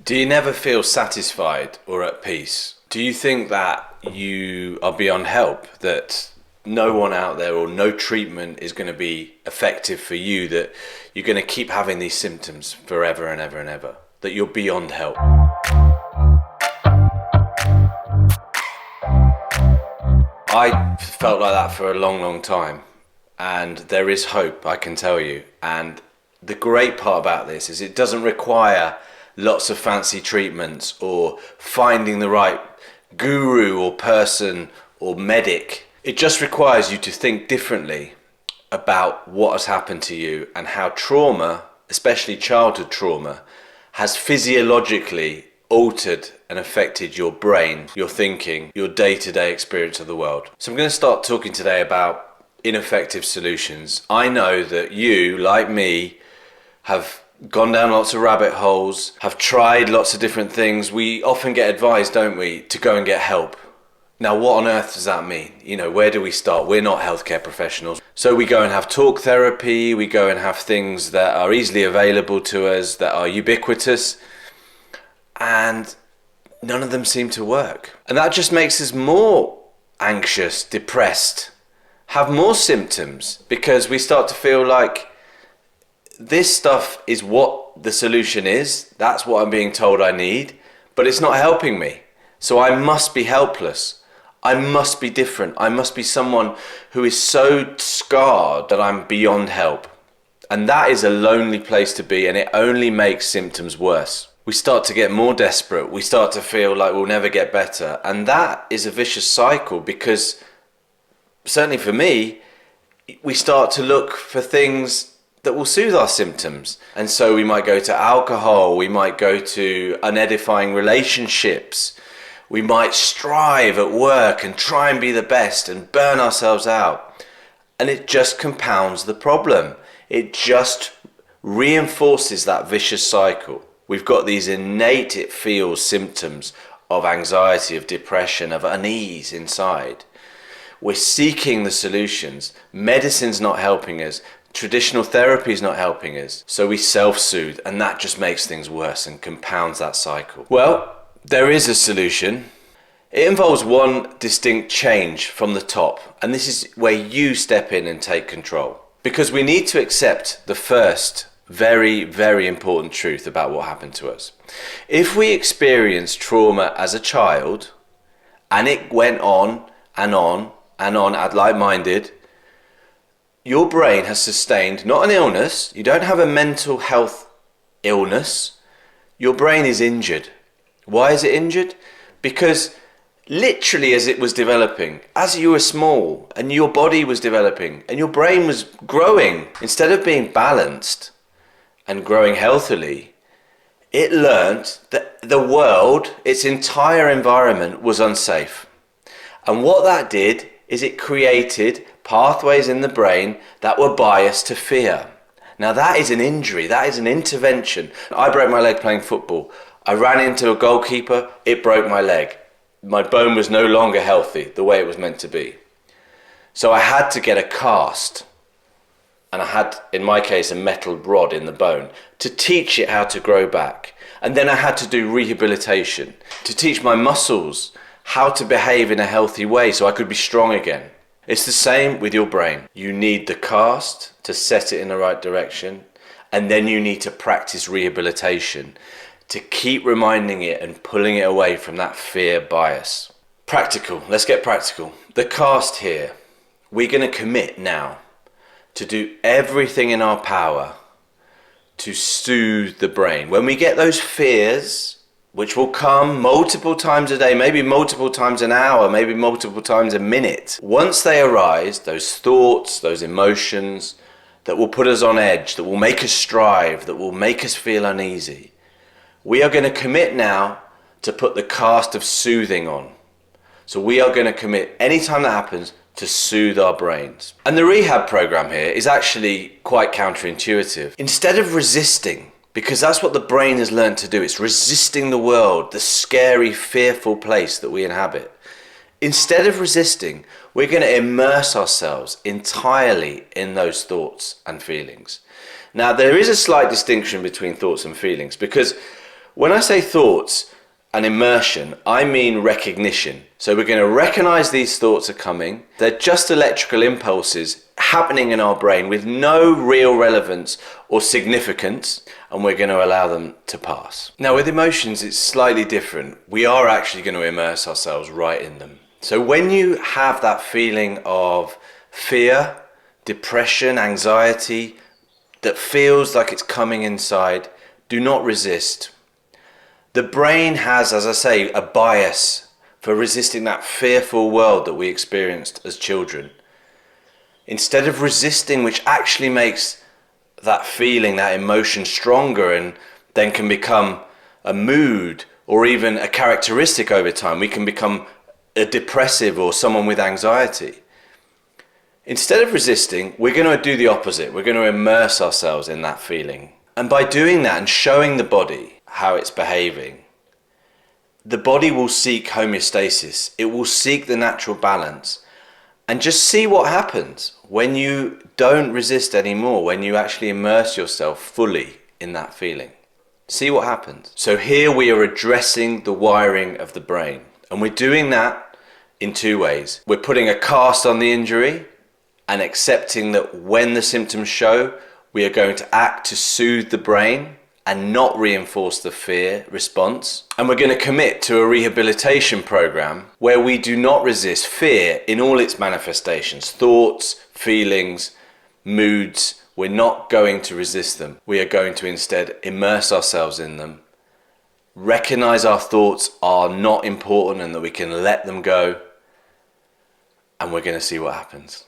Do you never feel satisfied or at peace? Do you think that you are beyond help, that no one out there or no treatment is going to be effective for you, that you're going to keep having these symptoms forever and ever and ever, that you're beyond help? I felt like that for a long, long time, and there is hope, I can tell you. And the great part about this is it doesn't require lots of fancy treatments or finding the right guru or person or medic. It just requires you to think differently about what has happened to you and how trauma, especially childhood trauma, has physiologically altered and affected your brain, your thinking, your day-to-day experience of the world. So I'm going to start talking today about ineffective solutions. I know that you, like me, have gone down lots of rabbit holes, have tried lots of different things. We often get advised, don't we, to go and get help. Now, what on earth does that mean? You know, where do we start? We're not healthcare professionals. So we go and have talk therapy, we go and have things that are easily available to us, that are ubiquitous, and none of them seem to work. And that just makes us more anxious, depressed, have more symptoms, because we start to feel like this stuff is what the solution is. That's what I'm being told I need, but it's not helping me. So I must be helpless. I must be different. I must be someone who is so scarred that I'm beyond help. And that is a lonely place to be, and it only makes symptoms worse. We start to get more desperate. We start to feel like we'll never get better. And that is a vicious cycle, because certainly for me, we start to look for things that will soothe our symptoms. And so we might go to alcohol, we might go to unedifying relationships, we might strive at work and try and be the best and burn ourselves out. And it just compounds the problem. It just reinforces that vicious cycle. We've got these innate, it feels, symptoms of anxiety, of depression, of unease inside. We're seeking the solutions. Medicine's not helping us. Traditional therapy is not helping us. So we self-soothe, and that just makes things worse and compounds that cycle. Well, there is a solution. It involves one distinct change from the top, and this is where you step in and take control. Because we need to accept the first very, very important truth about what happened to us. If we experienced trauma as a child, and it went on and on and on ad like-minded, your brain has sustained not an illness. You don't have a mental health illness. Your brain is injured. Why is it injured? Because literally as it was developing, as you were small and your body was developing and your brain was growing, instead of being balanced and growing healthily, it learned that the world, its entire environment, was unsafe. And what that did is it created pathways in the brain that were biased to fear. Now that is an injury, that is an intervention. I broke my leg playing football. I ran into a goalkeeper, it broke my leg. My bone was no longer healthy the way it was meant to be. So I had to get a cast. And I had, in my case, a metal rod in the bone to teach it how to grow back. And then I had to do rehabilitation to teach my muscles how to behave in a healthy way so I could be strong again. It's the same with your brain. You need the cast to set it in the right direction, and then you need to practice rehabilitation to keep reminding it and pulling it away from that fear bias. Practical, let's get practical. The cast here, we're going to commit now to do everything in our power to soothe the brain. When we get those fears, which will come multiple times a day, maybe multiple times an hour, maybe multiple times a minute. Once they arise, those thoughts, those emotions that will put us on edge, that will make us strive, that will make us feel uneasy, we are going to commit now to put the cast of soothing on. So we are going to commit, anytime that happens, to soothe our brains. And the rehab program here is actually quite counterintuitive. Instead of resisting, because that's what the brain has learned to do. It's resisting the world, the scary, fearful place that we inhabit. Instead of resisting, we're going to immerse ourselves entirely in those thoughts and feelings. Now, there is a slight distinction between thoughts and feelings, because When I say thoughts and immersion, I mean recognition. So we're going to recognize these thoughts are coming. They're just electrical impulses happening in our brain with no real relevance or significance, and we're going to allow them to pass. Now with emotions, it's slightly different. We are actually going to immerse ourselves right in them. So when you have that feeling of fear, depression, anxiety that feels like it's coming inside, do not resist. The brain has, as I say, a bias for resisting that fearful world that we experienced as children. Instead of resisting, which actually makes that feeling, that emotion stronger and then can become a mood or even a characteristic over time, we can become a depressive or someone with anxiety. Instead of resisting, we're going to do the opposite. We're going to immerse ourselves in that feeling. And by doing that and showing the body how it's behaving, the body will seek homeostasis. It will seek the natural balance. And just see what happens when you don't resist anymore, when you actually immerse yourself fully in that feeling. See what happens. So here we are addressing the wiring of the brain. And we're doing that in two ways. We're putting a cast on the injury and accepting that when the symptoms show, we are going to act to soothe the brain and not reinforce the fear response. And we're going to commit to a rehabilitation program where we do not resist fear in all its manifestations, thoughts, feelings, moods. We're not going to resist them. We are going to instead immerse ourselves in them, recognize our thoughts are not important and that we can let them go, and we're going to see what happens.